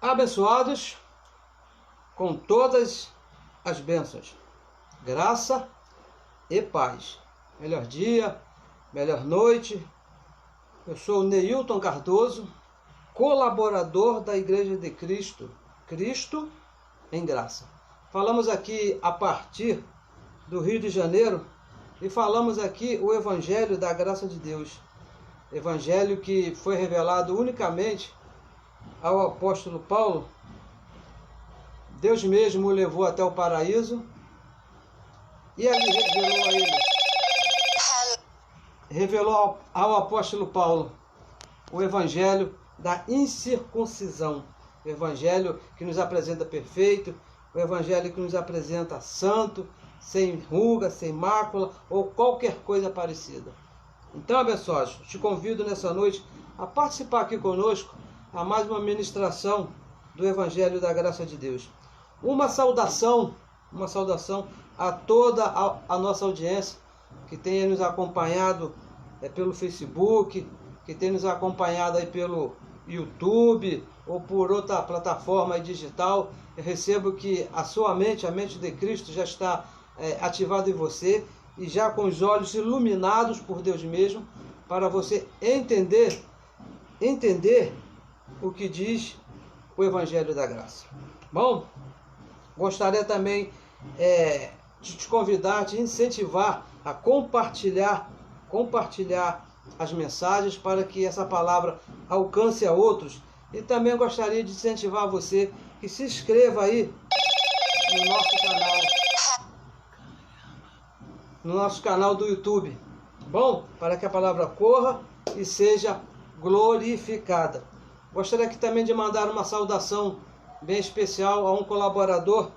Abençoados com todas as bênçãos, graça e paz. Melhor dia, melhor noite. Eu sou o Neilton Cardoso, colaborador da Igreja de Cristo, Cristo em Graça. Falamos aqui a partir do Rio de Janeiro e falamos aqui o Evangelho da Graça de Deus. Evangelho que foi revelado unicamente ao apóstolo Paulo. Deus mesmo o levou até o paraíso e ali revelou a ele. Revelou ao apóstolo Paulo o evangelho da incircuncisão. O evangelho que nos apresenta perfeito, o evangelho que nos apresenta santo, sem ruga, sem mácula ou qualquer coisa parecida. Então, abençoados, te convido nessa noite a participar aqui conosco a mais uma ministração do Evangelho da Graça de Deus. Uma saudação a toda a nossa audiência que tem nos acompanhado pelo Facebook, que tem nos acompanhado aí pelo YouTube ou por outra plataforma digital. Eu recebo que a sua mente, a mente de Cristo, já está ativada em você e já com os olhos iluminados por Deus mesmo, para você entender o que diz o Evangelho da Graça. Bom, gostaria também de te convidar, te incentivar a compartilhar as mensagens para que essa palavra alcance a outros. E também gostaria de incentivar você que se inscreva aí no nosso canal do YouTube. Bom, para que a palavra corra e seja glorificada. Gostaria aqui também de mandar uma saudação bem especial a um colaborador,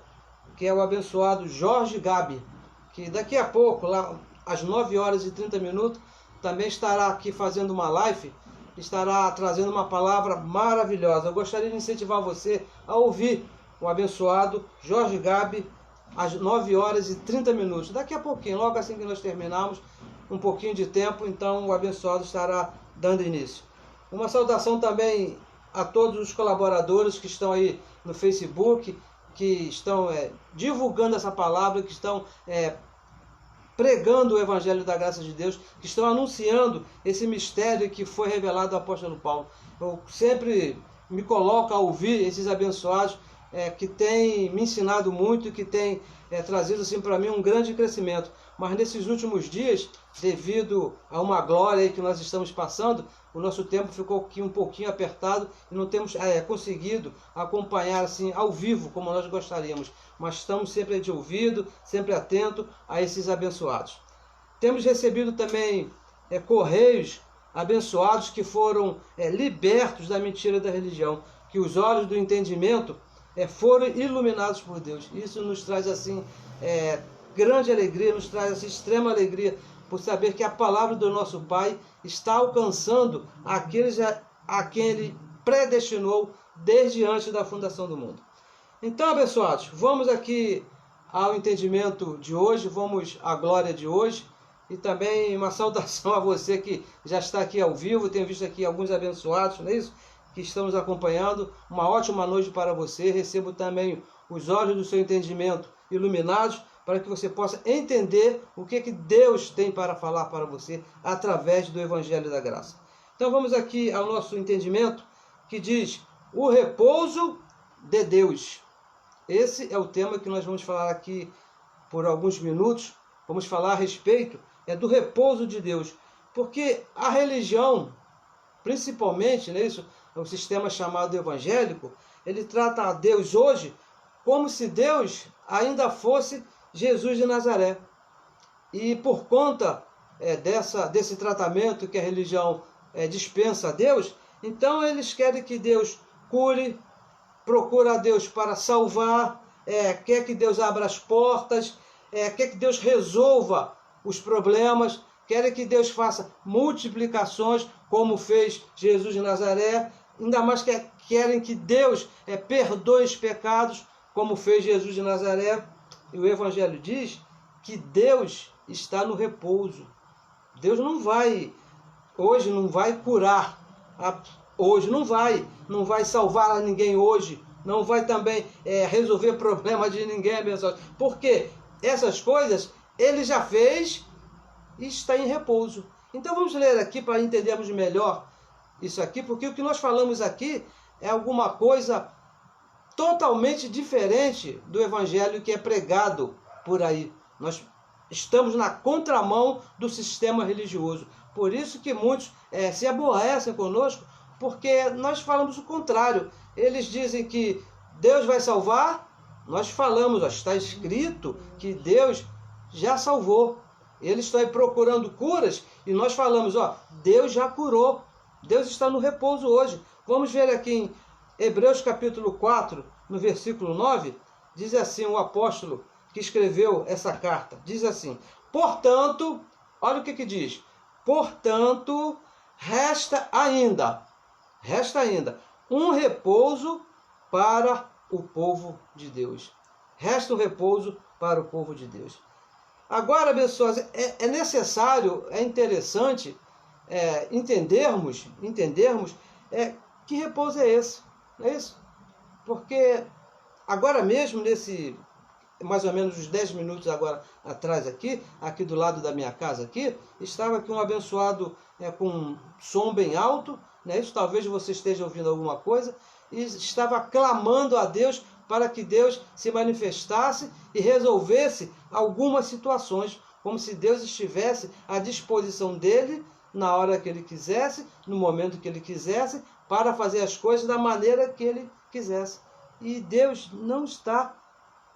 que é o abençoado Jorge Gabi, que daqui a pouco, lá às 9 horas e 30 minutos, também estará aqui fazendo uma live, estará trazendo uma palavra maravilhosa. Eu gostaria de incentivar você a ouvir o abençoado Jorge Gabi às 9 horas e 30 minutos. Daqui a pouquinho, logo assim que nós terminarmos, um pouquinho de tempo, então o abençoado estará dando início. Uma saudação também a todos os colaboradores que estão aí no Facebook, que estão divulgando essa palavra, que estão pregando o Evangelho da Graça de Deus, que estão anunciando esse mistério que foi revelado ao apóstolo Paulo. Eu sempre me coloco a ouvir esses abençoados que têm me ensinado muito, que têm trazido assim, para mim um grande crescimento. Mas nesses últimos dias, devido a uma glória aí que nós estamos passando, o nosso tempo ficou aqui um pouquinho apertado e não temos conseguido acompanhar assim ao vivo como nós gostaríamos. Mas estamos sempre de ouvido, sempre atento a esses abençoados. Temos recebido também correios abençoados que foram libertos da mentira da religião, que os olhos do entendimento foram iluminados por Deus. Isso nos traz assim grande alegria, nos traz assim, extrema alegria por saber que a palavra do nosso Pai está alcançando aqueles a quem Ele predestinou desde antes da fundação do mundo. Então, abençoados, vamos aqui ao entendimento de hoje, vamos à glória de hoje, e também uma saudação a você que já está aqui ao vivo. Tenho visto aqui alguns abençoados, não é isso? Que estamos acompanhando. Uma ótima noite para você. Recebo também os olhos do seu entendimento iluminados, para que você possa entender o que Deus tem para falar para você através do Evangelho da Graça. Então vamos aqui ao nosso entendimento, que diz o repouso de Deus. Esse é o tema que nós vamos falar aqui por alguns minutos. Vamos falar a respeito do repouso de Deus, porque a religião, principalmente, né, isso, o sistema chamado evangélico, ele trata a Deus hoje como se Deus ainda fosse Jesus de Nazaré. E por conta desse tratamento que a religião dispensa a Deus, então eles querem que Deus cure, procura a Deus para salvar, quer que Deus abra as portas, quer que Deus resolva os problemas, querem que Deus faça multiplicações, como fez Jesus de Nazaré, ainda mais querem que Deus perdoe os pecados, como fez Jesus de Nazaré. E o Evangelho diz que Deus está no repouso. Deus hoje não vai curar hoje, não vai salvar a ninguém hoje, não vai também resolver problema de ninguém, abençoado, porque essas coisas ele já fez e está em repouso. Então vamos ler aqui para entendermos melhor isso aqui, porque o que nós falamos aqui é alguma coisa totalmente diferente do evangelho que é pregado por aí. Nós estamos na contramão do sistema religioso. Por isso que muitos se aborrecem conosco, porque nós falamos o contrário. Eles dizem que Deus vai salvar, nós falamos, está escrito que Deus já salvou. Eles estão aí procurando curas e nós falamos, Deus já curou. Deus está no repouso hoje. Vamos ver aqui em Hebreus capítulo 4, no versículo 9, diz assim o apóstolo que escreveu essa carta, diz assim: portanto, olha o que diz, portanto, resta ainda um repouso para o povo de Deus. Resta um repouso para o povo de Deus. Agora, abençoados, é necessário, é interessante entendermos que repouso é esse. Não é isso? Porque agora mesmo, nesse mais ou menos uns 10 minutos agora atrás aqui do lado da minha casa aqui, estava aqui um abençoado com um som bem alto, né? Isso talvez você esteja ouvindo alguma coisa, e estava clamando a Deus para que Deus se manifestasse e resolvesse algumas situações, como se Deus estivesse à disposição dele na hora que ele quisesse, no momento que ele quisesse, para fazer as coisas da maneira que ele quisesse. E Deus não está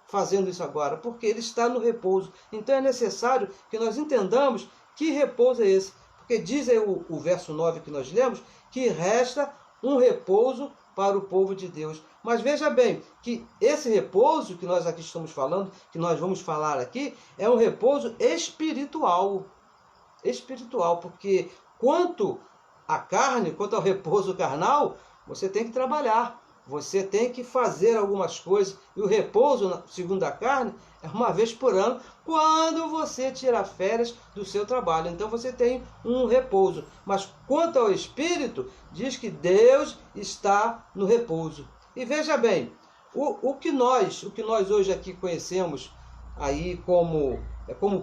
fazendo isso agora, porque ele está no repouso. Então é necessário que nós entendamos que repouso é esse. Porque diz aí o verso 9 que nós lemos, que resta um repouso para o povo de Deus. Mas veja bem, que esse repouso que nós aqui estamos falando, que nós vamos falar aqui, é um repouso espiritual. Espiritual, porque quanto à carne, quanto ao repouso carnal, você tem que trabalhar. Você tem que fazer algumas coisas. E o repouso, segundo a carne, é uma vez por ano, quando você tira férias do seu trabalho. Então você tem um repouso. Mas quanto ao espírito, diz que Deus está no repouso. E veja bem, o que nós hoje aqui conhecemos aí como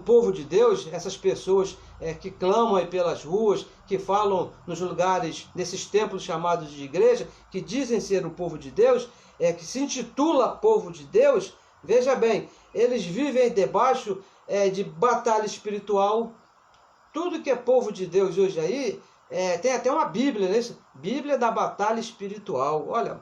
povo de Deus, essas pessoas que clamam aí pelas ruas, que falam nos lugares, nesses templos chamados de igreja, que dizem ser o povo de Deus, que se intitula povo de Deus, veja bem, eles vivem debaixo de batalha espiritual. Tudo que é povo de Deus hoje aí, tem até uma Bíblia, né? Bíblia da batalha espiritual. Olha,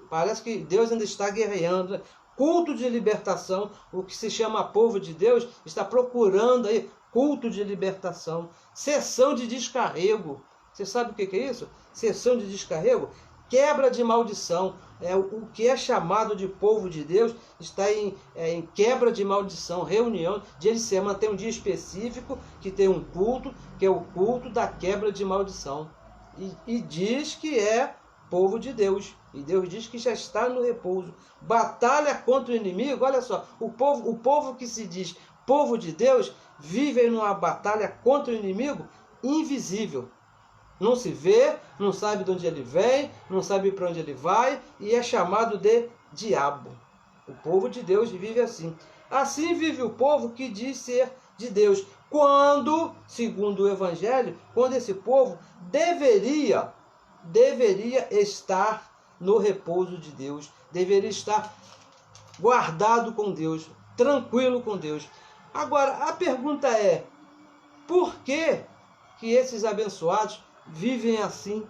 parece que Deus ainda está guerreando, né? Culto de libertação, o que se chama povo de Deus, está procurando aí culto de libertação, sessão de descarrego. Você sabe o que é isso? Sessão de descarrego, quebra de maldição. O que é chamado de povo de Deus está em quebra de maldição, reunião, dia de semana, tem um dia específico que tem um culto, que é o culto da quebra de maldição. E diz que é povo de Deus. E Deus diz que já está no repouso. Batalha contra o inimigo. Olha só, o povo que se diz povo de Deus vive numa batalha contra o inimigo invisível. Não se vê, não sabe de onde ele vem, não sabe para onde ele vai, e é chamado de diabo. O povo de Deus vive assim. Assim vive o povo que diz ser de Deus. Quando, segundo o Evangelho, quando esse povo deveria estar no repouso de Deus, deveria estar guardado com Deus, tranquilo com Deus. Agora, a pergunta é, por que esses abençoados vivem assim,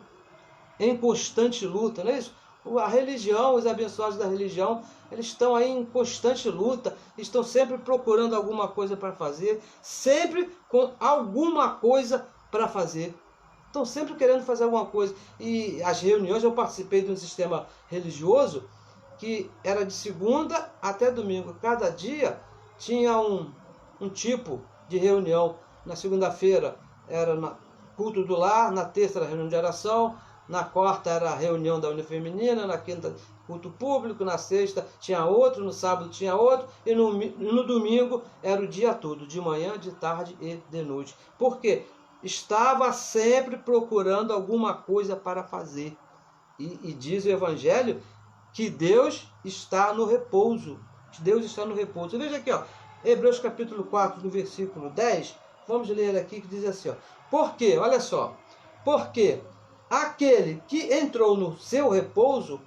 em constante luta, não é isso? A religião, os abençoados da religião, eles estão aí em constante luta, estão sempre procurando alguma coisa para fazer, sempre com alguma coisa para fazer. Estão sempre querendo fazer alguma coisa. E as reuniões, eu participei de um sistema religioso que era de segunda até domingo. Cada dia tinha um tipo de reunião. Na segunda-feira era culto do lar, na terça era reunião de oração, na quarta era a reunião da União Feminina, na quinta culto público, na sexta tinha outro, no sábado tinha outro, e no domingo era o dia todo, de manhã, de tarde e de noite. Por quê? Estava sempre procurando alguma coisa para fazer. E diz o Evangelho que Deus está no repouso. Deus está no repouso. Veja aqui, ó, Hebreus capítulo 4, no versículo 10. Vamos ler aqui que diz assim, ó. Porque, olha só. Porque aquele que entrou no seu repouso,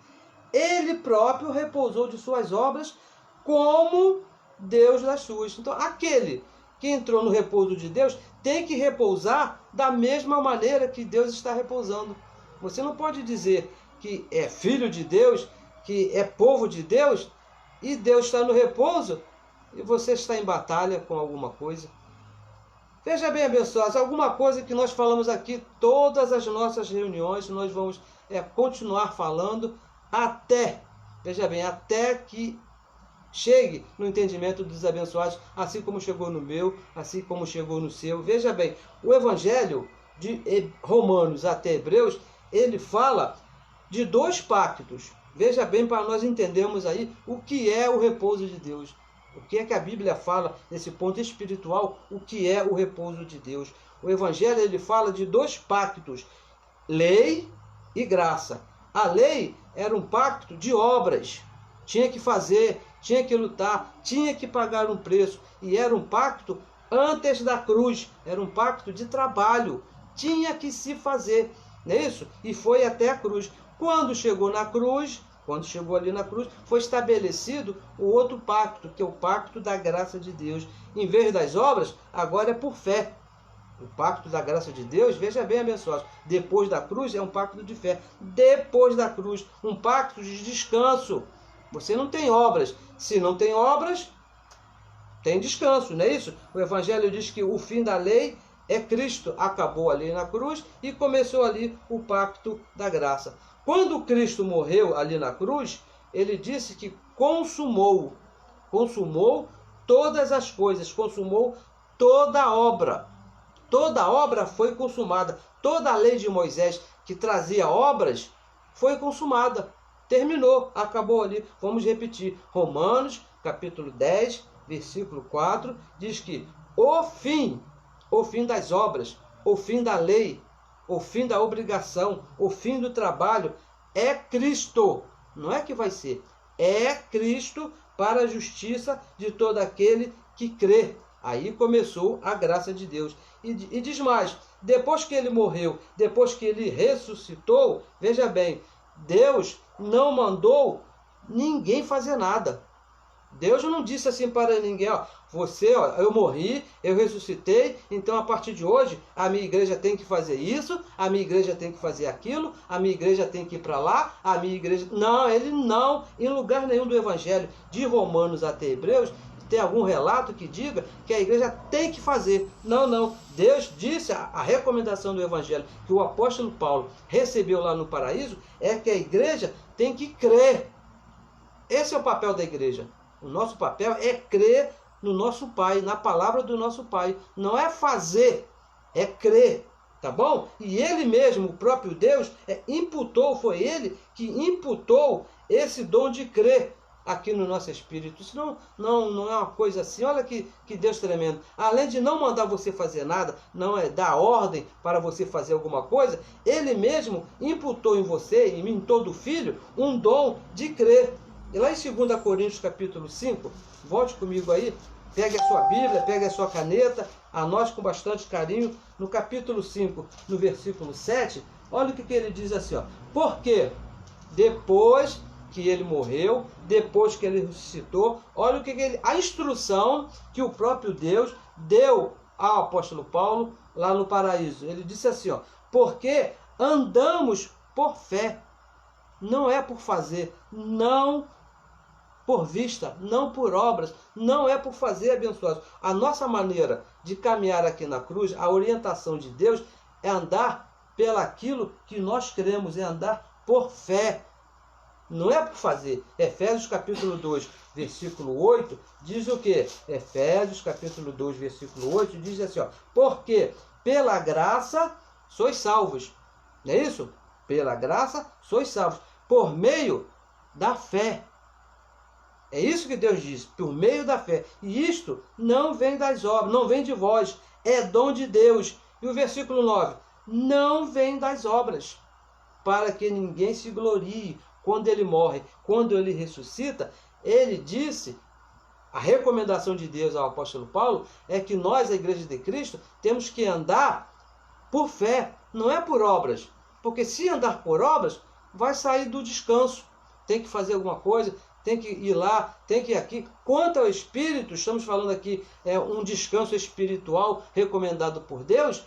ele próprio repousou de suas obras, como Deus das suas. Então, aquele que entrou no repouso de Deus tem que repousar da mesma maneira que Deus está repousando. Você não pode dizer que é filho de Deus, que é povo de Deus, e Deus está no repouso, e você está em batalha com alguma coisa. Veja bem, abençoados, alguma coisa que nós falamos aqui, todas as nossas reuniões, nós vamos continuar falando até, veja bem, até que chegue no entendimento dos abençoados, assim como chegou no meu, assim como chegou no seu. Veja bem, o Evangelho de Romanos até Hebreus, ele fala de 2 pactos. Veja bem, para nós entendermos aí o que é o repouso de Deus. O que é que a Bíblia fala nesse ponto espiritual, o que é o repouso de Deus. O Evangelho, ele fala de 2 pactos, lei e graça. A lei era um pacto de obras, tinha que fazer, tinha que lutar, tinha que pagar um preço, e era um pacto antes da cruz, era um pacto de trabalho, tinha que se fazer, não é isso? E foi até a cruz. Quando chegou na cruz, quando chegou ali na cruz, foi estabelecido o outro pacto, que é o pacto da graça de Deus. Em vez das obras, agora é por fé. O pacto da graça de Deus, veja bem, abençoados, depois da cruz é um pacto de fé. Depois da cruz, um pacto de descanso. Você não tem obras. Se não tem obras, tem descanso, não é isso? O Evangelho diz que o fim da lei é Cristo. Acabou ali na cruz e começou ali o pacto da graça. Quando Cristo morreu ali na cruz, ele disse que consumou todas as coisas, consumou toda a obra. Toda a obra foi consumada. Toda a lei de Moisés que trazia obras foi consumada. Terminou, acabou ali. Vamos repetir. Romanos, capítulo 10, versículo 4, diz que o fim das obras, o fim da lei, o fim da obrigação, o fim do trabalho é Cristo. Não é que vai ser. É Cristo para a justiça de todo aquele que crê. Aí começou a graça de Deus. E diz mais, depois que ele morreu, depois que ele ressuscitou, veja bem, Deus não mandou ninguém fazer nada. Deus não disse assim para ninguém, ó, você, ó, eu morri, eu ressuscitei, então a partir de hoje a minha igreja tem que fazer isso, a minha igreja tem que fazer aquilo, a minha igreja tem que ir para lá, a minha igreja... Não, ele não, em lugar nenhum do Evangelho, de Romanos até Hebreus, tem algum relato que diga que a igreja tem que fazer. Não, não. Deus disse, a recomendação do Evangelho que o apóstolo Paulo recebeu lá no paraíso, é que a igreja tem que crer. Esse é o papel da igreja. O nosso papel é crer no nosso Pai, na palavra do nosso Pai. Não é fazer, é crer. Tá bom? E ele mesmo, o próprio Deus, foi ele que imputou esse dom de crer aqui no nosso espírito. Isso não é uma coisa assim. Olha que Deus tremendo. Além de não mandar você fazer nada, não é dar ordem para você fazer alguma coisa, ele mesmo imputou em você, em mim, todo filho, um dom de crer. E lá em 2 Coríntios capítulo 5, volte comigo aí, pegue a sua Bíblia, pegue a sua caneta, anote com bastante carinho, no capítulo 5, no versículo 7, olha o que ele diz assim, ó. Porque depois que ele morreu, depois que ele ressuscitou, olha o que a instrução que o próprio Deus deu ao apóstolo Paulo lá no paraíso. Ele disse assim, ó, porque andamos por fé, não é por fazer, não por vista, não por obras, não é por fazer, abençoados. A nossa maneira de caminhar aqui na cruz, a orientação de Deus é andar pelaquilo que nós cremos, é andar por fé. Não é por fazer. Efésios capítulo 2, versículo 8, diz o quê? Efésios capítulo 2, versículo 8, diz assim, ó, porque pela graça sois salvos. Não é isso? Pela graça sois salvos, por meio da fé. É isso que Deus diz, por meio da fé. E isto não vem das obras, não vem de vós, é dom de Deus. E o versículo 9, não vem das obras. para que ninguém se glorie quando ele morre. Quando ele ressuscita, ele disse, a recomendação de Deus ao apóstolo Paulo é que nós, a Igreja de Cristo, temos que andar por fé, não é por obras. Porque se andar por obras, vai sair do descanso. Tem que fazer alguma coisa, tem que ir lá, tem que ir aqui. Quanto ao Espírito, estamos falando aqui, um descanso espiritual recomendado por Deus,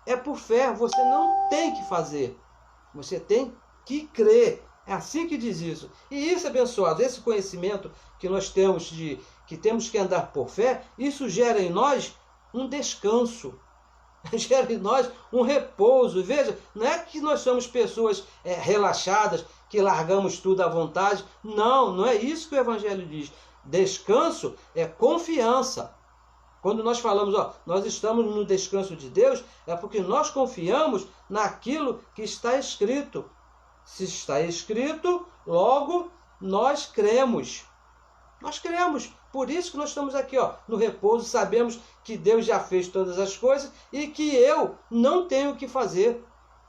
é por fé. Você não tem que fazer, você tem que crer. É assim que diz isso. E isso, abençoado, esse conhecimento que nós temos de que temos que andar por fé, isso gera em nós um descanso. Gera em nós um repouso. Veja, não é que nós somos pessoas relaxadas, que largamos tudo à vontade. Não, não é isso que o Evangelho diz. Descanso é confiança. Quando nós falamos, nós estamos no descanso de Deus, é porque nós confiamos naquilo que está escrito. Se está escrito, logo nós cremos. Nós cremos. Por isso que nós estamos aqui, no repouso. Sabemos que Deus já fez todas as coisas e que eu não tenho o que fazer.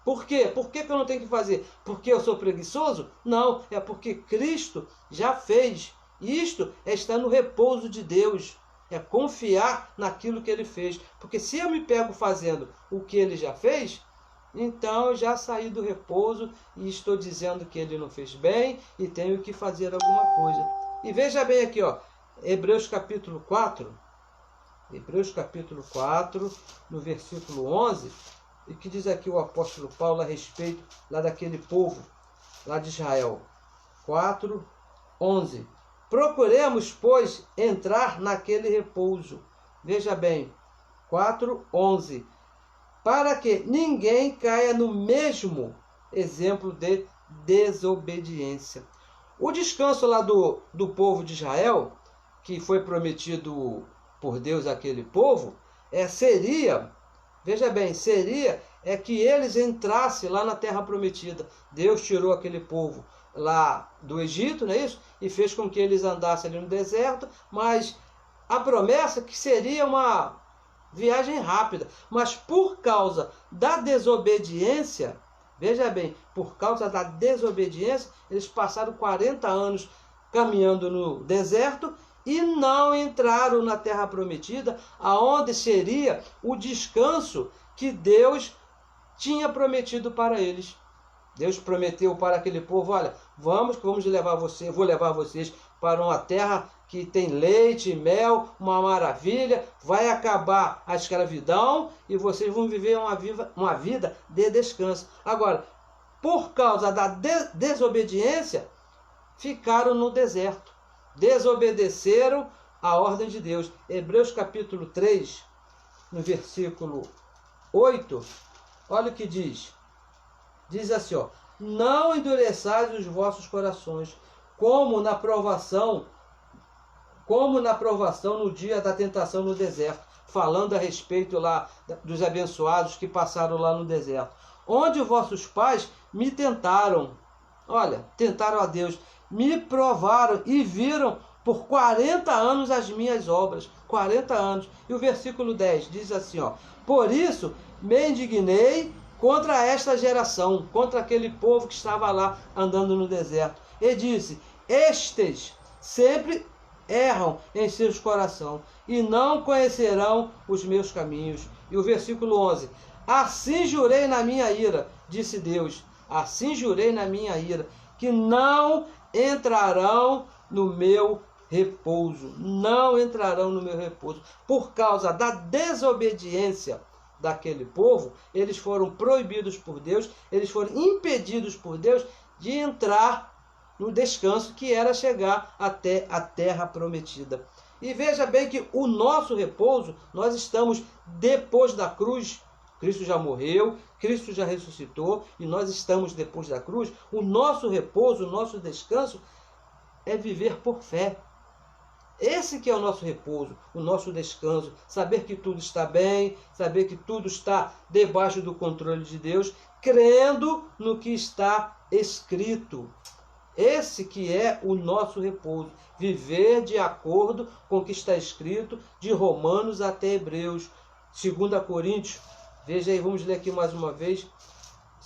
Por quê? Por que eu não tenho que fazer? Porque eu sou preguiçoso? Não, é porque Cristo já fez. Isto é estar no repouso de Deus. É confiar naquilo que Ele fez. Porque se eu me pego fazendo o que Ele já fez, então eu já saí do repouso e estou dizendo que Ele não fez bem e tenho que fazer alguma coisa. E veja bem aqui, Hebreus capítulo 4, no versículo 11, e que diz aqui o apóstolo Paulo a respeito lá daquele povo, lá de Israel. 4, 11. Procuremos, pois, entrar naquele repouso. Veja bem, 4, 11. Para que ninguém caia no mesmo exemplo de desobediência. O descanso lá do povo de Israel, que foi prometido por Deus àquele povo, seria que eles entrassem lá na terra prometida. Deus tirou aquele povo lá do Egito, não é isso? E fez com que eles andassem ali no deserto, mas a promessa que seria uma viagem rápida. Mas por causa da desobediência, veja bem, por causa da desobediência, eles passaram 40 anos caminhando no deserto e não entraram na terra prometida, aonde seria o descanso que Deus tinha prometido para eles. Deus prometeu para aquele povo, olha, vou levar vocês para uma terra que tem leite e mel, uma maravilha, vai acabar a escravidão e vocês vão viver uma vida de descanso. Agora, por causa da desobediência, ficaram no deserto. Desobedeceram a ordem de Deus. Hebreus capítulo 3, no versículo 8, olha o que diz. Diz assim, não endureçais os vossos corações, como na provação no dia da tentação no deserto, falando a respeito lá dos abençoados que passaram lá no deserto, onde vossos pais me tentaram, tentaram a Deus, me provaram e viram por 40 anos as minhas obras, 40 anos. E o versículo 10 diz assim, por isso me indignei contra esta geração, contra aquele povo que estava lá andando no deserto, e disse, estes sempre erram em seus corações e não conhecerão os meus caminhos. E o versículo 11, assim jurei na minha ira, disse Deus, assim jurei na minha ira, que não entrarão no meu repouso, não entrarão no meu repouso. Por causa da desobediência daquele povo, eles foram proibidos por Deus, eles foram impedidos por Deus de entrar no descanso que era chegar até a terra prometida. E veja bem que o nosso repouso, nós estamos depois da cruz. Cristo já morreu, Cristo já ressuscitou e nós estamos depois da cruz. O nosso repouso, o nosso descanso é viver por fé. Esse que é o nosso repouso, o nosso descanso, saber que tudo está bem, saber que tudo está debaixo do controle de Deus, crendo no que está escrito. Esse que é o nosso repouso, viver de acordo com o que está escrito, de Romanos até Hebreus, 2 Coríntios, veja aí, vamos ler aqui mais uma vez,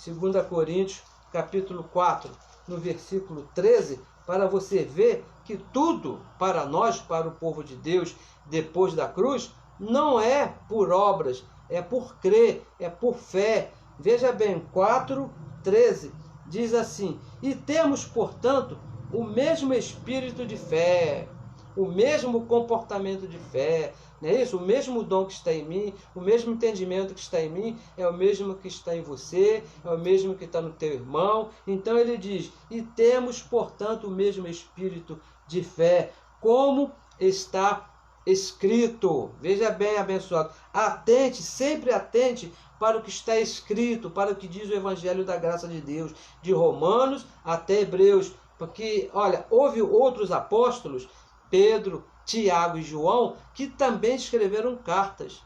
2 Coríntios, capítulo 4, no versículo 13, para você ver que tudo para nós, para o povo de Deus, depois da cruz, não é por obras, é por crer, é por fé. Veja bem, 4:13 diz assim: e temos, portanto, o mesmo espírito de fé, o mesmo comportamento de fé, não é isso? O mesmo dom que está em mim, o mesmo entendimento que está em mim, é o mesmo que está em você, é o mesmo que está no teu irmão. Então ele diz: e temos, portanto, o mesmo espírito de fé, como está escrito. Veja bem, abençoado, atente, sempre atente para o que está escrito, para o que diz o Evangelho da Graça de Deus, de Romanos até Hebreus, porque, olha, houve outros apóstolos, Pedro, Tiago e João, que também escreveram cartas,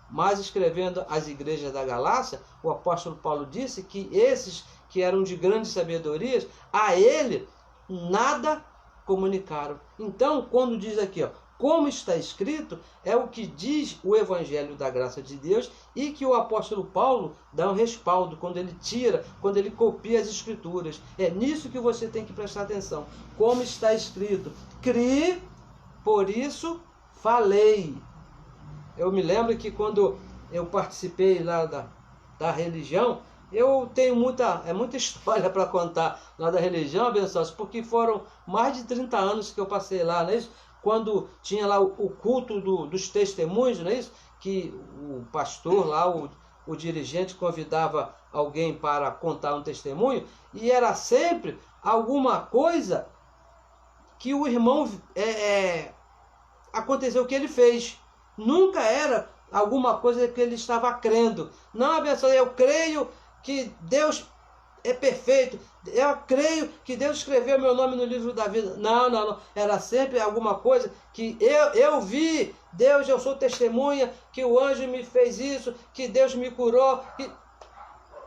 mas escrevendo às igrejas da Galácia, o apóstolo Paulo disse que esses que eram de grandes sabedorias, a ele nada comunicaram. Então, quando diz aqui, ó, como está escrito, é o que diz o Evangelho da Graça de Deus e que o apóstolo Paulo dá um respaldo quando ele tira, quando ele copia as Escrituras. É nisso que você tem que prestar atenção. Como está escrito: criei, por isso falei. Eu me lembro que quando eu participei lá da religião, eu tenho muita história para contar lá da religião, abençoados, porque foram mais de 30 anos que eu passei lá, não é isso? Quando tinha lá o culto dos testemunhos, não é isso? Que o pastor lá, o dirigente convidava alguém para contar um testemunho, e era sempre alguma coisa que o irmão aconteceu o que ele fez. Nunca era alguma coisa que ele estava crendo. Não, abençoado, eu creio que Deus é perfeito, eu creio que Deus escreveu meu nome no livro da vida. Não. Era sempre alguma coisa que eu vi Deus, eu sou testemunha, que o anjo me fez isso, que Deus me curou. E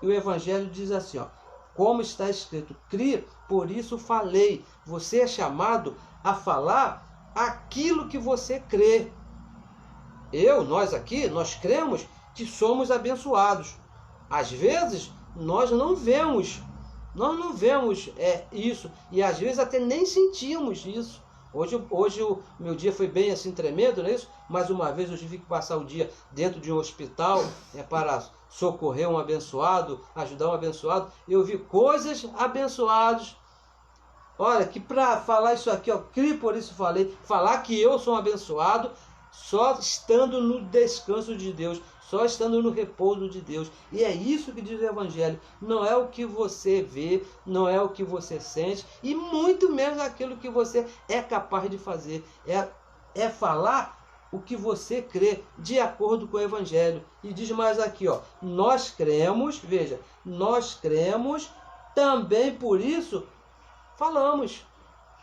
o Evangelho diz assim, ó: como está escrito, criei, por isso falei. Você é chamado a falar aquilo que você crê. Nós aqui, nós cremos que somos abençoados. Às vezes, nós não vemos isso, e às vezes até nem sentimos isso. Hoje o meu dia foi bem assim tremendo, não é isso? Mais uma vez eu tive que passar o dia dentro de um hospital para socorrer um abençoado, ajudar um abençoado. Eu vi coisas abençoadas. Olha, que para falar isso aqui, ó, criei, por isso falei, falar que eu sou um abençoado, só estando no descanso de Deus, só estando no repouso de Deus. E é isso que diz o Evangelho. Não é o que você vê, não é o que você sente, e muito menos aquilo que você é capaz de fazer. É falar o que você crê, de acordo com o Evangelho. E diz mais aqui, ó: nós cremos, veja, nós cremos, também por isso falamos.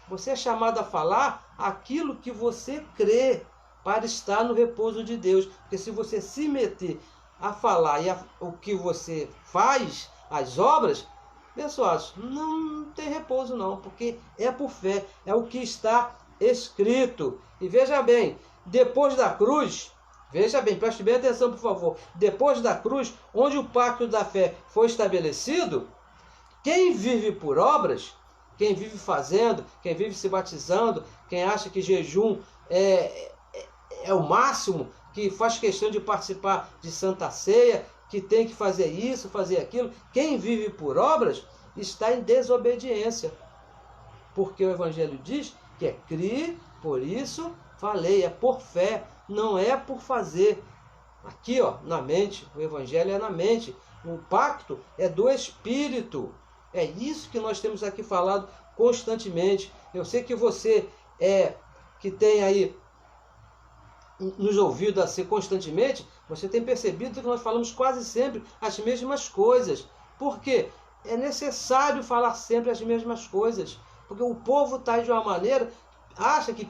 Você é chamado a falar aquilo que você crê, para estar no repouso de Deus. Porque se você se meter a falar o que você faz, as obras, pessoal, não tem repouso não, porque é por fé, é o que está escrito. E veja bem, depois da cruz, veja bem, preste bem atenção, por favor, depois da cruz, onde o pacto da fé foi estabelecido, quem vive por obras, quem vive fazendo, quem vive se batizando, quem acha que jejum é o máximo, que faz questão de participar de Santa Ceia, que tem que fazer isso, fazer aquilo, quem vive por obras está em desobediência. Porque o Evangelho diz que é criei, por isso falei, é por fé, não é por fazer. Aqui, ó, na mente, o Evangelho é na mente, o pacto é do Espírito. É isso que nós temos aqui falado constantemente. Eu sei que você que tem aí nos ouvido assim constantemente, você tem percebido que nós falamos quase sempre as mesmas coisas. Por quê? É necessário falar sempre as mesmas coisas, porque o povo está de uma maneira,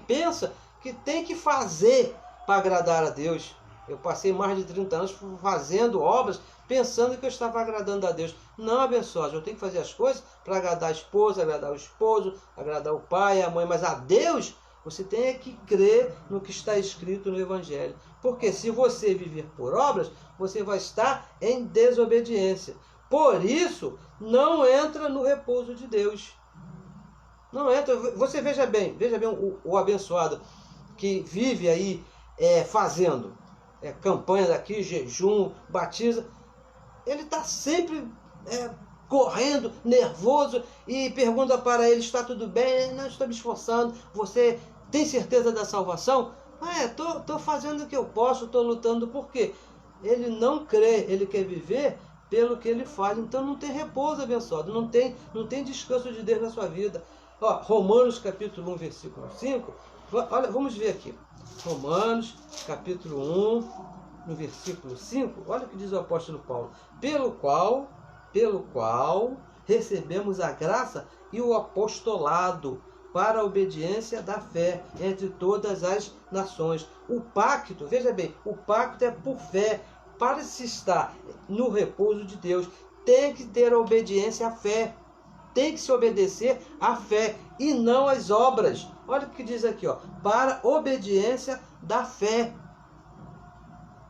pensa que tem que fazer para agradar a Deus. Eu passei mais de 30 anos fazendo obras, pensando que eu estava agradando a Deus. Não, abençoados, eu tenho que fazer as coisas para agradar a esposa, agradar o esposo, agradar o pai, a mãe, mas a Deus você tem que crer no que está escrito no Evangelho. Porque se você viver por obras, você vai estar em desobediência. Por isso, não entra no repouso de Deus. Não entra. Você veja bem o abençoado que vive aí fazendo campanha daqui, jejum, batiza. Ele está sempre correndo, nervoso, e pergunta para ele, está tudo bem? Não, estou me esforçando. Você tem certeza da salvação? Estou fazendo o que eu posso, estou lutando. Por quê? Ele não crê, ele quer viver pelo que ele faz. Então não tem repouso, abençoado. Não tem descanso de Deus na sua vida. Romanos capítulo 1, versículo 5. Olha, vamos ver aqui. Romanos capítulo 1, no versículo 5. Olha o que diz o apóstolo Paulo. Pelo qual recebemos a graça e o apostolado para a obediência da fé entre todas as nações. O pacto, veja bem, o pacto é por fé. Para se estar no repouso de Deus, tem que ter a obediência à fé. Tem que se obedecer à fé e não às obras. Olha o que diz aqui, para obediência da fé.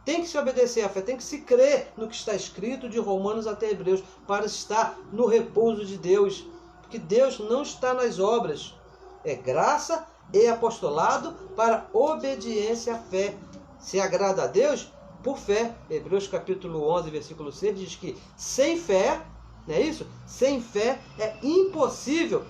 Tem que se obedecer à fé, tem que se crer no que está escrito de Romanos até Hebreus, para estar no repouso de Deus. Porque Deus não está nas obras. É graça e apostolado para obediência à fé. Se agrada a Deus por fé. Hebreus capítulo 11, versículo 6 diz que sem fé, não é isso? Sem fé é impossível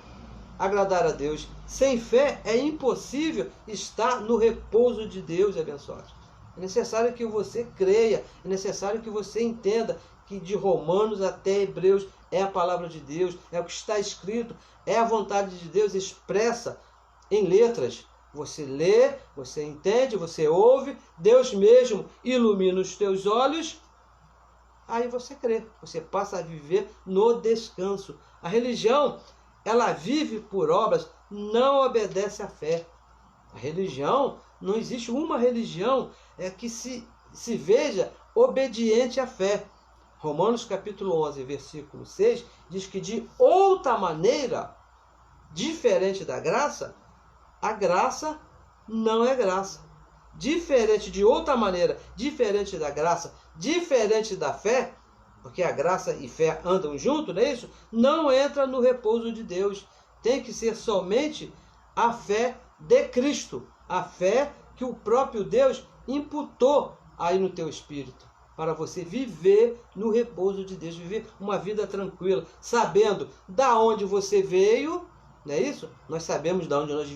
agradar a Deus. Sem fé é impossível estar no repouso de Deus, abençoados. É necessário que você creia, é necessário que você entenda que de Romanos até Hebreus é a palavra de Deus, é o que está escrito, é a vontade de Deus expressa em letras. Você lê, você entende, você ouve, Deus mesmo ilumina os teus olhos, aí você crê, você passa a viver no descanso. A religião, ela vive por obras, não obedece à fé. A religião, não existe uma religião que se veja obediente à fé. Romanos capítulo 11, versículo 6, diz que de outra maneira, diferente da graça, a graça não é graça. Diferente de outra maneira, diferente da graça, diferente da fé, porque a graça e fé andam juntos, não é isso? Não entra no repouso de Deus. Tem que ser somente a fé de Cristo, a fé que o próprio Deus imputou aí no teu espírito, para você viver no repouso de Deus, viver uma vida tranquila, sabendo da onde você veio, não é isso? Nós sabemos de onde nós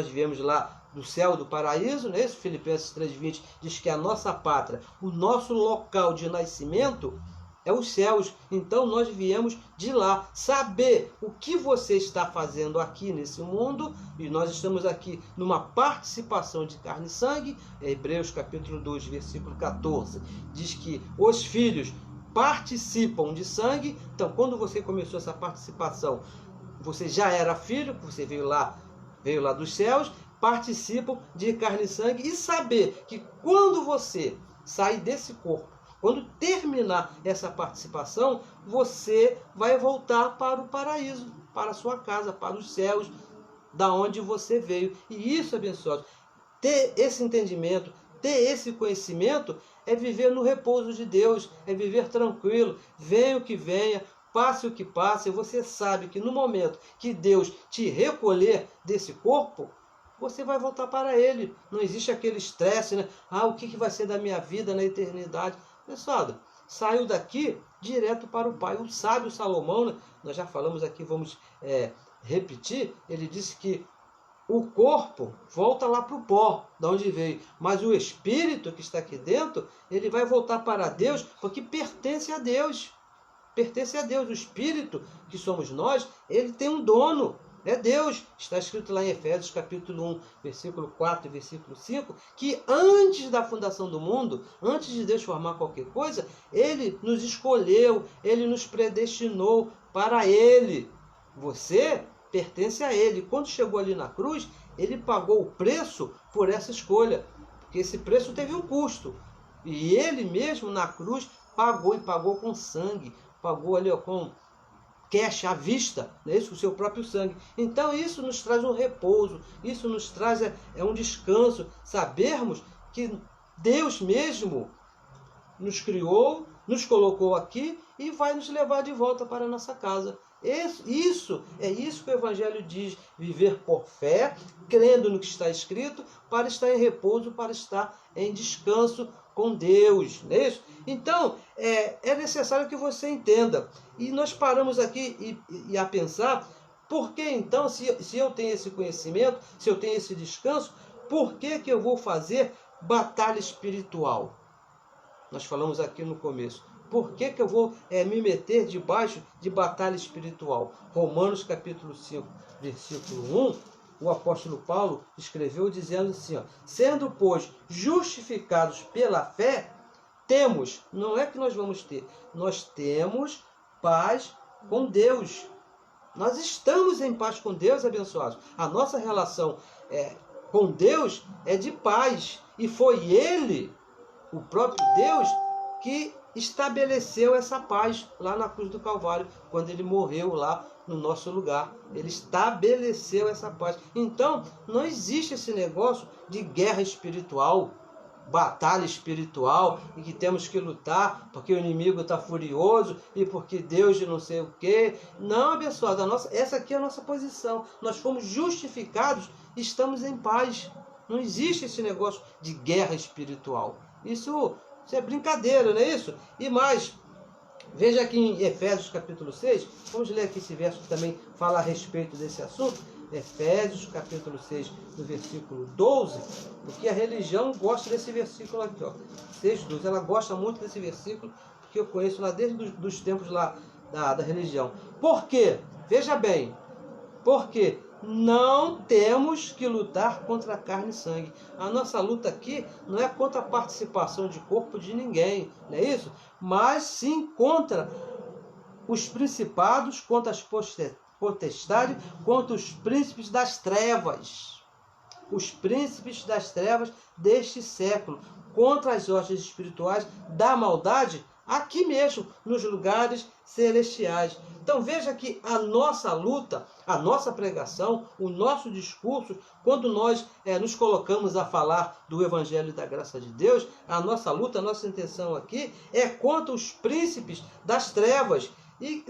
viemos lá do céu, do paraíso, não é isso? Filipenses 3,20 diz que a nossa pátria, o nosso local de nascimento é os céus. Então nós viemos de lá. Saber o que você está fazendo aqui nesse mundo, e nós estamos aqui numa participação de carne e sangue. Hebreus capítulo 2, versículo 14, diz que os filhos participam de sangue. Então quando você começou essa participação, você já era filho, você veio lá dos céus, participam de carne e sangue. E saber que quando você sair desse corpo, quando terminar essa participação, você vai voltar para o paraíso, para a sua casa, para os céus, da onde você veio. E isso, abençoado, ter esse entendimento, ter esse conhecimento, é viver no repouso de Deus, é viver tranquilo, venha o que venha, passe o que passe. Você sabe que no momento que Deus te recolher desse corpo, você vai voltar para Ele. Não existe aquele estresse, né? O que vai ser da minha vida na eternidade? Pessoal, saiu daqui direto para o Pai. O sábio Salomão, né? Nós já falamos aqui, vamos repetir, ele disse que o corpo volta lá para o pó, de onde veio, mas o espírito que está aqui dentro, ele vai voltar para Deus, porque pertence a Deus. Pertence a Deus. O espírito, que somos nós, ele tem um dono. É Deus. Está escrito lá em Efésios capítulo 1, versículo 4 e versículo 5, que antes da fundação do mundo, antes de Deus formar qualquer coisa, Ele nos escolheu, Ele nos predestinou para Ele. Você pertence a Ele. Quando chegou ali na cruz, Ele pagou o preço por essa escolha, porque esse preço teve um custo. E Ele mesmo na cruz pagou, e pagou com sangue, pagou ali com cash à vista, não é isso? O seu próprio sangue. Então isso nos traz um repouso, isso nos traz um descanso, sabermos que Deus mesmo nos criou, nos colocou aqui e vai nos levar de volta para a nossa casa. É isso que o Evangelho diz: viver por fé, crendo no que está escrito, para estar em repouso, para estar em descanso com Deus. Não é isso? Então, é necessário que você entenda. E nós paramos aqui e a pensar, por que então, se eu tenho esse conhecimento, se eu tenho esse descanso, por que eu vou fazer batalha espiritual? Nós falamos aqui no começo. Por que eu vou me meter debaixo de batalha espiritual? Romanos capítulo 5, versículo 1, o apóstolo Paulo escreveu dizendo assim, ó, sendo, pois, justificados pela fé, temos, não é que nós vamos ter, nós temos paz com Deus. Nós estamos em paz com Deus, abençoados. A nossa relação com Deus é de paz. E foi Ele, o próprio Deus, que estabeleceu essa paz lá na cruz do Calvário, quando Ele morreu lá no nosso lugar. Ele estabeleceu essa paz. Então, não existe esse negócio de guerra espiritual, batalha espiritual, e que temos que lutar porque o inimigo está furioso e porque Deus de não sei o quê. Não, abençoado, essa aqui é a nossa posição. Nós fomos justificados e estamos em paz. Não existe esse negócio de guerra espiritual. Isso é brincadeira, não é isso? E mais, veja aqui em Efésios capítulo 6, vamos ler aqui esse verso que também fala a respeito desse assunto. Efésios capítulo 6, no versículo 12, porque a religião gosta desse versículo aqui, ó, 6:12, ela gosta muito desse versículo, porque eu conheço lá desde os tempos lá da religião. Por quê? Veja bem, porque não temos que lutar contra carne e sangue. A nossa luta aqui não é contra a participação de corpo de ninguém, não é isso? Mas sim contra os principados, contra as potestades, contra os príncipes das trevas. Os príncipes das trevas deste século, contra as hostes espirituais da maldade, aqui mesmo, nos lugares celestiais. Então veja que a nossa luta, a nossa pregação, o nosso discurso, quando nós nos colocamos a falar do Evangelho da graça de Deus, a nossa luta, a nossa intenção aqui é contra os príncipes das trevas. E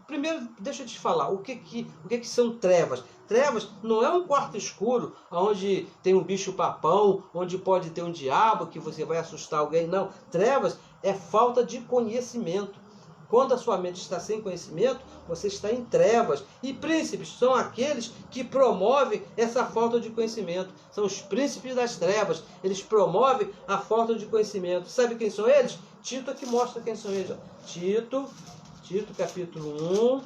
primeiro, deixa eu te falar, o que são trevas? Trevas não é um quarto escuro, onde tem um bicho-papão, onde pode ter um diabo, que você vai assustar alguém. Não, trevas é falta de conhecimento. Quando a sua mente está sem conhecimento, você está em trevas. E príncipes são aqueles que promovem essa falta de conhecimento. São os príncipes das trevas. Eles promovem a falta de conhecimento. Sabe quem são eles? Tito aqui mostra quem são eles. Tito capítulo 1,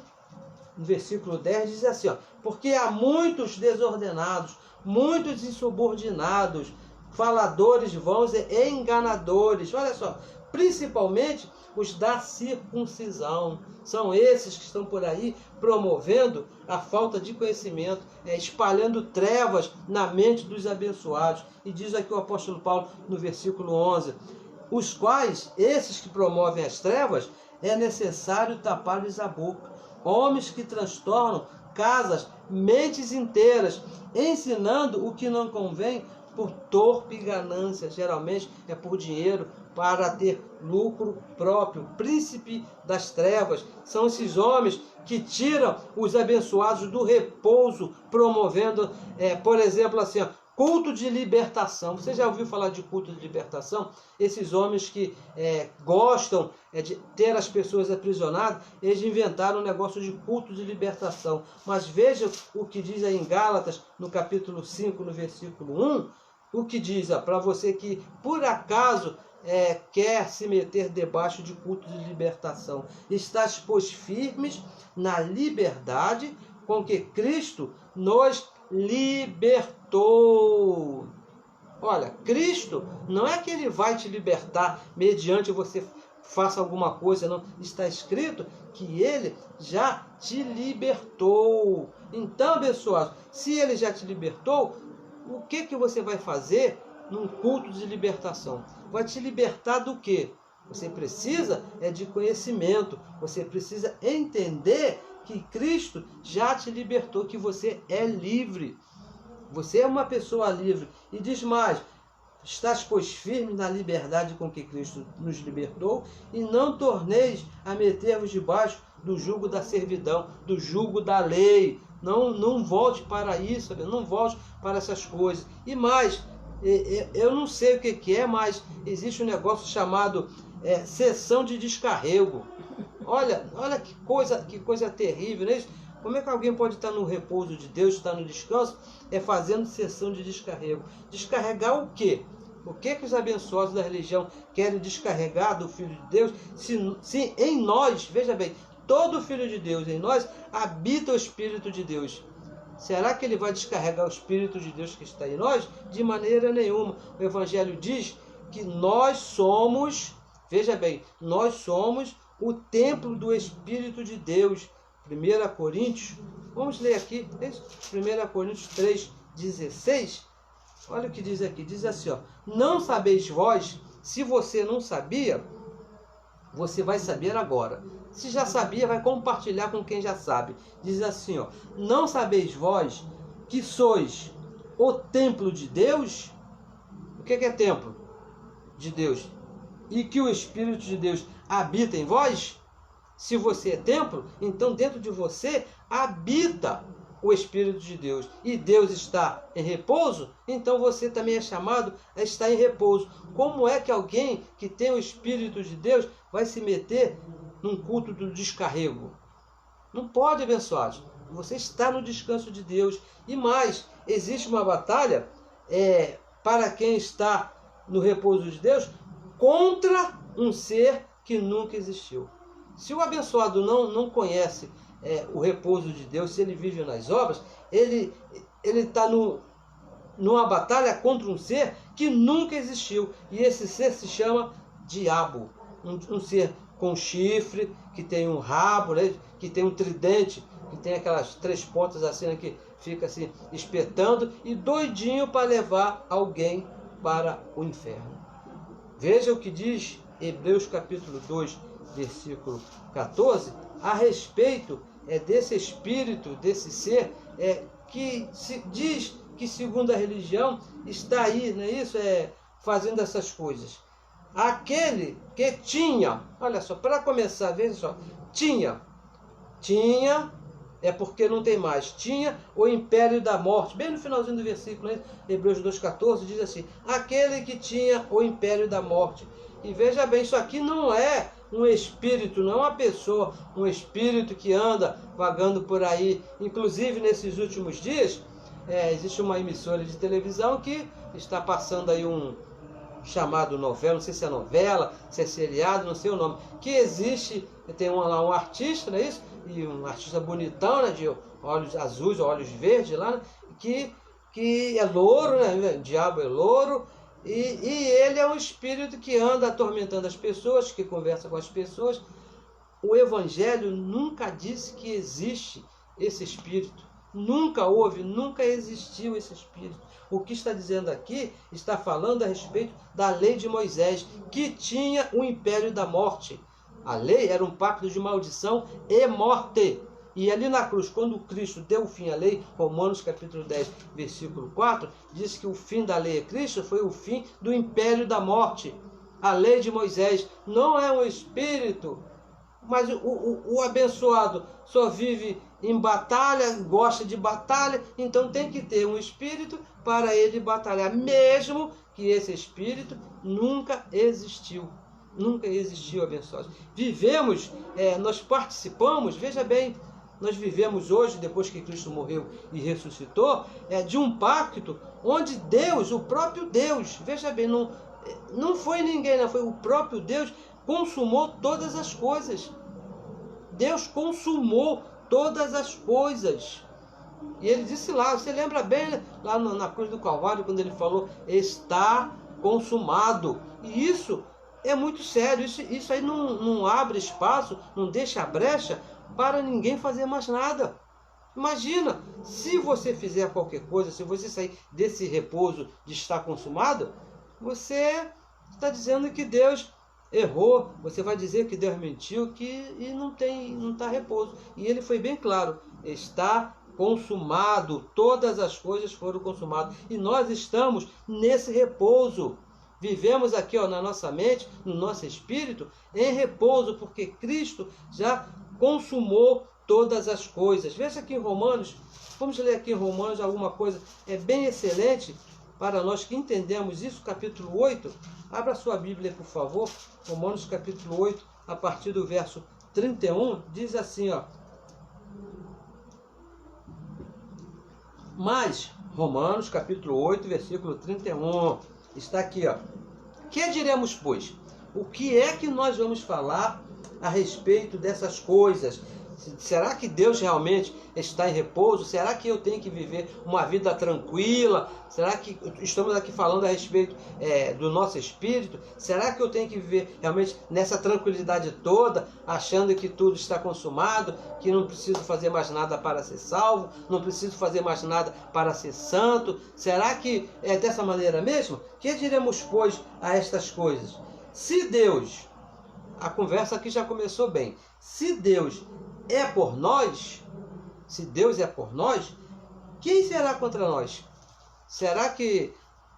versículo 10, diz assim, ó, porque há muitos desordenados, muitos insubordinados, faladores vãos e enganadores. Olha só, principalmente os da circuncisão. São esses que estão por aí promovendo a falta de conhecimento, espalhando trevas na mente dos abençoados. E diz aqui o apóstolo Paulo no versículo 11, os quais, esses que promovem as trevas, é necessário tapar-lhes a boca. Homens que transtornam casas, mentes inteiras, ensinando o que não convém por torpe ganância, geralmente é por dinheiro, para ter lucro próprio. Príncipe das trevas são esses homens que tiram os abençoados do repouso, promovendo, por exemplo, assim, ó, culto de libertação. Você já ouviu falar de culto de libertação? Esses homens que gostam de ter as pessoas aprisionadas, eles inventaram um negócio de culto de libertação. Mas veja o que diz aí em Gálatas, no capítulo 5, no versículo 1, o que diz para você que por acaso quer se meter debaixo de culto de libertação. Estás, pois, firmes na liberdade com que Cristo nos libertou. Olha, Cristo não é que Ele vai te libertar mediante você faça alguma coisa, não. Está escrito que Ele já te libertou. Então, abençoado, se Ele já te libertou, o que você vai fazer num culto de libertação? Vai te libertar do quê? Você precisa de conhecimento, você precisa entender que Cristo já te libertou, que você é livre. Você é uma pessoa livre. E diz mais, Estás, pois, firmes na liberdade com que Cristo nos libertou, e não torneis a meter-vos debaixo do jugo da servidão, do jugo da lei. Não volte para isso, não volte para essas coisas. E mais, eu não sei o que é, mas existe um negócio chamado sessão de descarrego. Olha que coisa terrível, não é isso? Como é que alguém pode estar no repouso de Deus, estar no descanso, fazendo sessão de descarrego? Descarregar o quê? O que os abençoados da religião querem descarregar do Filho de Deus? Se em nós, veja bem, todo Filho de Deus em nós habita o Espírito de Deus. Será que ele vai descarregar o Espírito de Deus que está em nós? De maneira nenhuma. O Evangelho diz que nós somos, veja bem, nós somos o templo do Espírito de Deus. 1 Coríntios, vamos ler aqui, 1 Coríntios 3,16, olha o que diz aqui, diz assim, ó, não sabeis vós, se você não sabia, você vai saber agora. Se já sabia, vai compartilhar com quem já sabe. Diz assim, ó, não sabeis vós que sois o templo de Deus? O que é templo de Deus? E que o Espírito de Deus habita em vós? Se você é templo, então dentro de você habita o Espírito de Deus. E Deus está em repouso, então você também é chamado a estar em repouso. Como é que alguém que tem o Espírito de Deus vai se meter num culto do descarrego? Não pode, abençoados. Você está no descanso de Deus. E mais, existe uma batalha para quem está no repouso de Deus contra um ser que nunca existiu. Se o abençoado não conhece o repouso de Deus, se ele vive nas obras, ele está numa batalha contra um ser que nunca existiu. E esse ser se chama diabo. Um ser com chifre, que tem um rabo, né, que tem um tridente, que tem aquelas 3 pontas assim, né, que fica assim espetando, e doidinho para levar alguém para o inferno. Veja o que diz Hebreus capítulo 2, versículo 14, a respeito desse espírito, desse ser, que se diz que segundo a religião está aí, não é isso? Fazendo essas coisas. Aquele que tinha, olha só, para começar, veja só, tinha, porque não tem mais, tinha o império da morte, bem no finalzinho do versículo, né? Hebreus 2,14, diz assim, aquele que tinha o império da morte. E veja bem, isso aqui não é um espírito, não é uma pessoa, um espírito que anda vagando por aí. Inclusive, nesses últimos dias, existe uma emissora de televisão que está passando aí um chamado novela, não sei se é novela, se é seriado, não sei o nome, que existe, tem lá um artista, não é isso? E um artista bonitão, né, de olhos azuis, olhos verdes lá, né, que é louro, né, o diabo é louro, e ele é um espírito que anda atormentando as pessoas, que conversa com as pessoas. O Evangelho nunca disse que existe esse espírito. Nunca houve, nunca existiu esse espírito. O que está dizendo aqui, está falando a respeito da lei de Moisés, que tinha o império da morte. A lei era um pacto de maldição e morte. E ali na cruz, quando Cristo deu fim à lei, Romanos capítulo 10, versículo 4, diz que o fim da lei é Cristo, foi o fim do império da morte. A lei de Moisés não é um espírito, mas o abençoado só vive em batalha, gosta de batalha, então tem que ter um espírito para ele batalhar, mesmo que esse espírito nunca existiu. Nunca existiu, abençoado. Vivemos, nós participamos, veja bem, nós vivemos hoje, depois que Cristo morreu e ressuscitou, de um pacto onde Deus, o próprio Deus, veja bem, não foi ninguém, não, foi o próprio Deus, consumou todas as coisas. Deus consumou todas as coisas. E ele disse lá, você lembra bem, né? Lá na cruz do Calvário, quando ele falou, está consumado. E isso é muito sério, isso aí não abre espaço, não deixa brecha para ninguém fazer mais nada. Imagina, se você fizer qualquer coisa, se você sair desse repouso de estar consumado, você está dizendo que Deus errou, você vai dizer que Deus mentiu, e não está repouso. E ele foi bem claro, está consumado, todas as coisas foram consumadas. E nós estamos nesse repouso. Vivemos aqui na nossa mente, no nosso espírito, em repouso, porque Cristo já consumou todas as coisas. Veja aqui em Romanos, vamos ler aqui em Romanos alguma coisa bem excelente para nós que entendemos isso, capítulo 8. Abra sua Bíblia, por favor. Romanos capítulo 8, a partir do verso 31, diz assim, Mas, Romanos capítulo 8, versículo 31, está aqui, Que diremos, pois? O que é que nós vamos falar a respeito dessas coisas? Será que Deus realmente está em repouso? Será que eu tenho que viver uma vida tranquila? Será que estamos aqui falando a respeito do nosso espírito? Será que eu tenho que viver realmente nessa tranquilidade toda, achando que tudo está consumado, que não preciso fazer mais nada para ser salvo, não preciso fazer mais nada para ser santo? Será que é dessa maneira mesmo? Que diremos, pois, a estas coisas? Se Deus, a conversa aqui já começou bem, se Deus é por nós, se Deus é por nós, quem será contra nós? Será que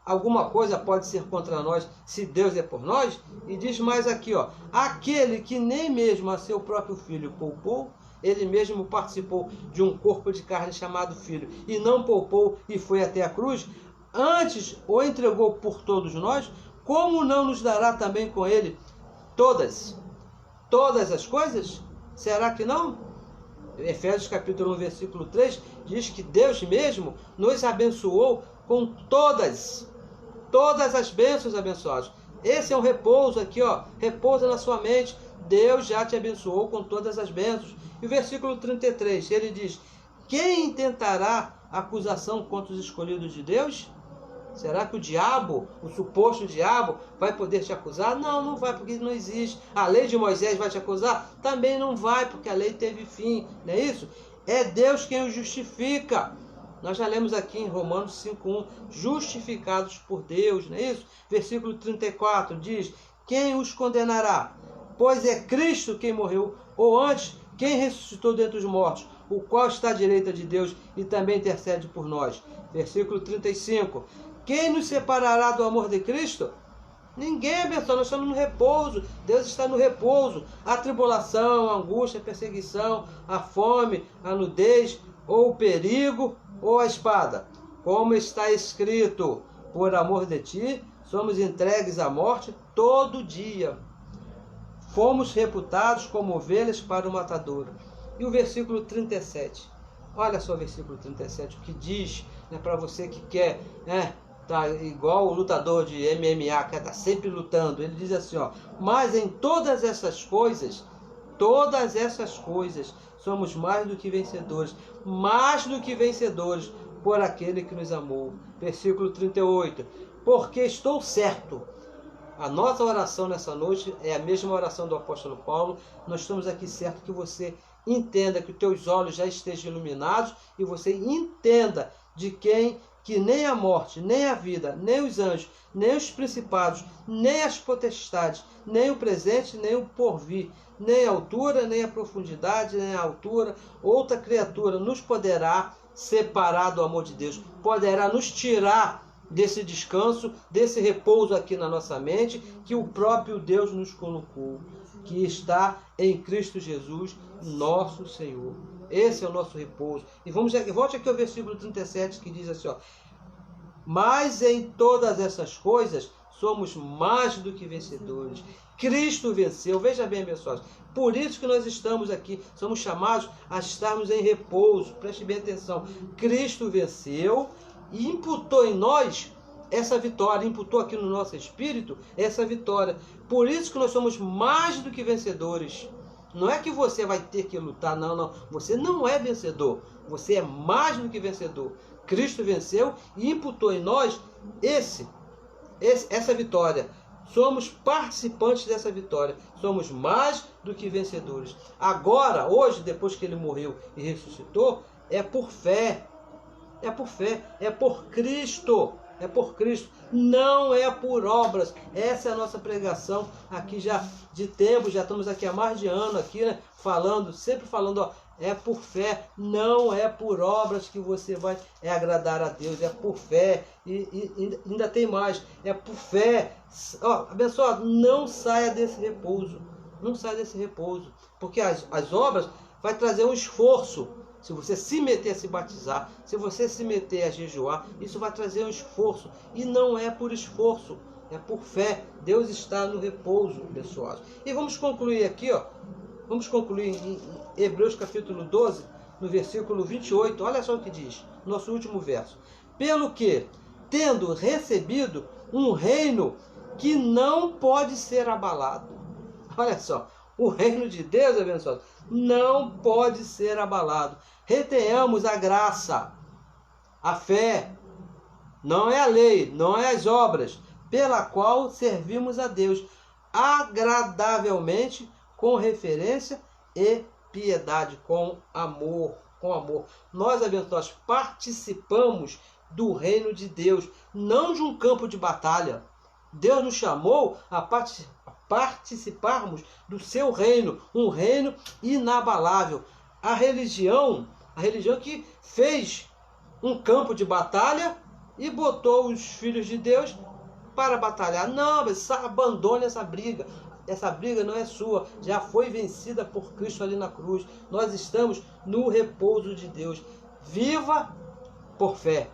alguma coisa pode ser contra nós se Deus é por nós? E diz mais aqui, aquele que nem mesmo a seu próprio filho poupou, ele mesmo participou de um corpo de carne chamado filho, e não poupou e foi até a cruz, antes o entregou por todos nós, como não nos dará também com ele todas as coisas? Será que não? Efésios capítulo 1, versículo 3, diz que Deus mesmo nos abençoou com todas as bênçãos abençoadas. Esse é um repouso aqui, repousa na sua mente. Deus já te abençoou com todas as bênçãos. E o versículo 33, ele diz, quem intentará acusação contra os escolhidos de Deus? Será que o diabo, o suposto diabo, vai poder te acusar? Não, não vai, porque não existe. A lei de Moisés vai te acusar? Também não vai, porque a lei teve fim. Não é isso? É Deus quem o justifica. Nós já lemos aqui em Romanos 5:1, justificados por Deus, não é isso? Versículo 34 diz, quem os condenará? Pois é Cristo quem morreu, ou antes, quem ressuscitou dentre os mortos, o qual está à direita de Deus e também intercede por nós. Versículo 35, quem nos separará do amor de Cristo? Ninguém, pessoal, nós estamos no repouso. Deus está no repouso. A tribulação, a angústia, a perseguição, a fome, a nudez, ou o perigo, ou a espada. Como está escrito, por amor de ti, somos entregues à morte todo dia. Fomos reputados como ovelhas para o matadouro. E o versículo 37. Olha só o versículo 37, o que diz, para você que quer, tá igual o lutador de MMA, que está sempre lutando. Ele diz assim, mas em todas essas coisas, somos mais do que vencedores por aquele que nos amou. Versículo 38, porque estou certo. A nossa oração nessa noite é a mesma oração do apóstolo Paulo. Nós estamos aqui certo que você entenda, que os teus olhos já estejam iluminados e você entenda de quem que nem a morte, nem a vida, nem os anjos, nem os principados, nem as potestades, nem o presente, nem o porvir, nem a altura, nem a profundidade, nem a altura, outra criatura nos poderá separar do amor de Deus, poderá nos tirar desse descanso, desse repouso aqui na nossa mente, que o próprio Deus nos colocou, que está em Cristo Jesus, nosso Senhor. Esse é o nosso repouso. E volte aqui ao versículo 37, que diz assim, mas em todas essas coisas somos mais do que vencedores. Cristo venceu. Veja bem, pessoal. Por isso que nós estamos aqui. Somos chamados a estarmos em repouso. Preste bem atenção. Cristo venceu e imputou em nós essa vitória, imputou aqui no nosso espírito essa vitória. Por isso que nós somos mais do que vencedores. Não é que você vai ter que lutar, não. Você não é vencedor. Você é mais do que vencedor. Cristo venceu e imputou em nós essa vitória. Somos participantes dessa vitória. Somos mais do que vencedores. Agora, hoje, depois que ele morreu e ressuscitou, é por fé. É por fé, é por Cristo. É por Cristo. não é por obras. Essa é a nossa pregação aqui já de tempo, já estamos aqui há mais de ano aqui, né, falando, sempre falando, ó, é por fé, não é por obras que você vai agradar a Deus, é por fé, e ainda tem mais, é por fé. Ó, abençoado, não saia desse repouso, não saia desse repouso, porque as obras vai trazer um esforço. Se você se meter a se batizar, se você se meter a jejuar, isso vai trazer um esforço, e não é por esforço, é por fé. Deus está no repouso, abençoado. E vamos concluir aqui, ó. Vamos concluir em Hebreus capítulo 12, no versículo 28. Olha só o que diz, nosso último verso. Pelo que, tendo recebido um reino que não pode ser abalado. Olha só, o reino de Deus, abençoado, não pode ser abalado. Retenhamos a graça, a fé, não é a lei, não é as obras, pela qual servimos a Deus agradavelmente, com referência e piedade, com amor, com amor. Nós, abençoados, participamos do reino de Deus, não de um campo de batalha. Deus nos chamou a participarmos do seu reino, um reino inabalável. A religião que fez um campo de batalha e botou os filhos de Deus para batalhar. Não, abandone essa briga. Essa briga não é sua, já foi vencida por Cristo ali na cruz. Nós estamos no repouso de Deus. Viva por fé.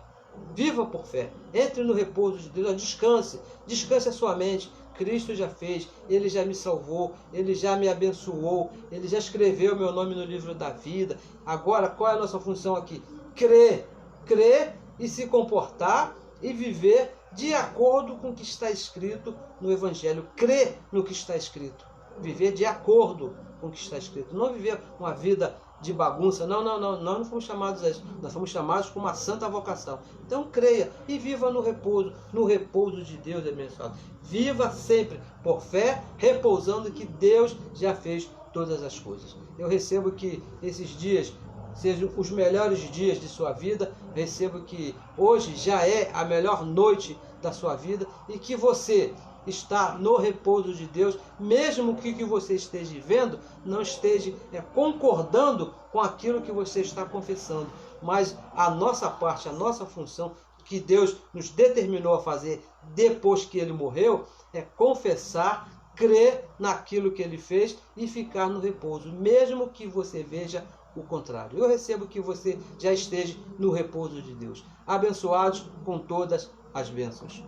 Viva por fé. Entre no repouso de Deus. Descanse. Descanse a sua mente. Cristo já fez. Ele já me salvou. Ele já me abençoou. Ele já escreveu meu nome no livro da vida. Agora, qual é a nossa função aqui? Crer. Crer e se comportar e viver de acordo com o que está escrito no Evangelho. Crer no que está escrito. Viver de acordo com o que está escrito. Não viver uma vida de bagunça. Não. Nós não fomos chamados a isso. Nós fomos chamados com uma santa vocação. Então creia e viva no repouso de Deus, abençoado. Viva sempre por fé, repousando que Deus já fez todas as coisas. Eu recebo que esses dias sejam os melhores dias de sua vida. Recebo que hoje já é a melhor noite da sua vida e que você está no repouso de Deus, mesmo que o que você esteja vendo não esteja concordando com aquilo que você está confessando. Mas a nossa parte, a nossa função, que Deus nos determinou a fazer depois que Ele morreu, é confessar, crer naquilo que Ele fez e ficar no repouso, mesmo que você veja o contrário. Eu recebo que você já esteja no repouso de Deus. Abençoados com todas as bênçãos.